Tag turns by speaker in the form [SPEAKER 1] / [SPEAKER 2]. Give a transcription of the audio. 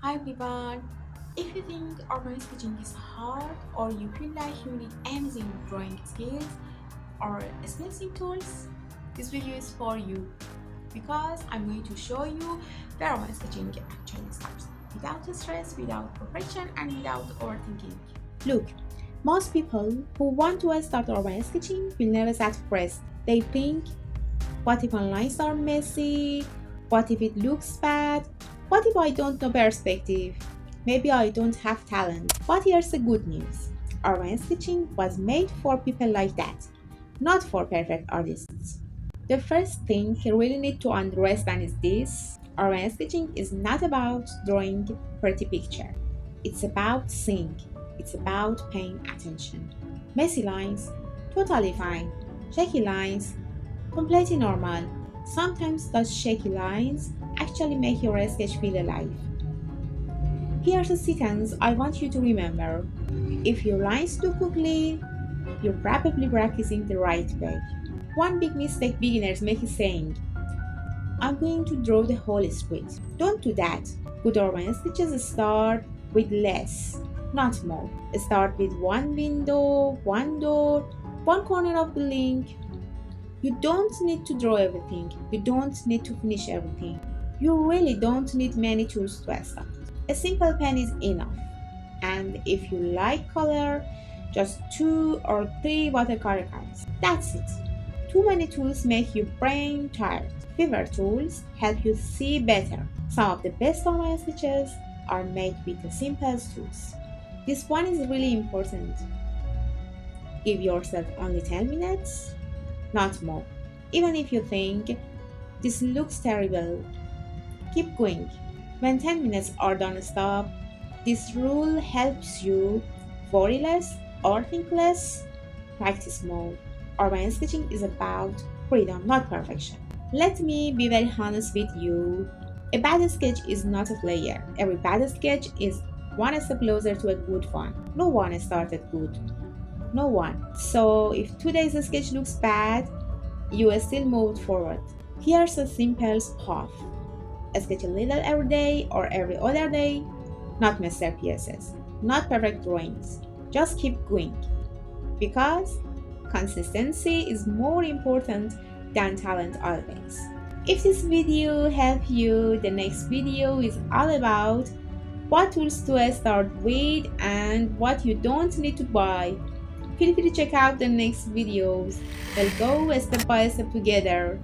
[SPEAKER 1] Hi everyone! If you think urban sketching is hard or you feel like you need amazing drawing skills or expensive tools, this video is for you because I'm going to show you where urban sketching actually starts without stress, without perfection, and without overthinking. Look, most people who want to start urban sketching will nervous at first. They think, what if my lines are messy? What if it looks bad? What if I don't know perspective? Maybe I don't have talent. But here's the good news. Urban sketching was made for people like that, not for perfect artists. The first thing you really need to understand is this. Urban sketching is not about drawing pretty picture. It's about seeing. It's about paying attention. Messy lines, totally fine. Shaky lines, completely normal. Sometimes those shaky lines actually make your sketch feel alive. Here's a sentence I want you to remember. If your lines too quickly, you're probably practicing the right way. One big mistake beginners make is saying, I'm going to draw the whole street. Don't do that. Good urban sketches start with less, not more. Start with one window, one door, one corner of the link. You don't need to draw everything. You don't need to finish everything. You really don't need many tools to start. A simple pen is enough. And if you like color, just 2 or 3 watercolor cards. That's it. Too many tools make your brain tired. Fewer tools help you see better. Some of the best online sketches are made with the simplest tools. This one is really important. Give yourself only 10 minutes, not more. Even if you think this looks terrible, keep going. When 10 minutes are done, stop. This rule helps you worry less or think less, practice more. Urban sketching is about freedom, not perfection. Let me be very honest with you. A bad sketch is not a failure. Every bad sketch is one step closer to a good one. No one started good. No one. So if today's sketch looks bad, you still moved forward. Here's a simple path. Sketch a little every day or every other day. Not masterpieces, not perfect drawings. Just keep going. Because consistency is more important than talent always. If this video helped you, the next video is all about what tools to start with and what you don't need to buy. Feel free to check out the next videos. We'll go step by step together.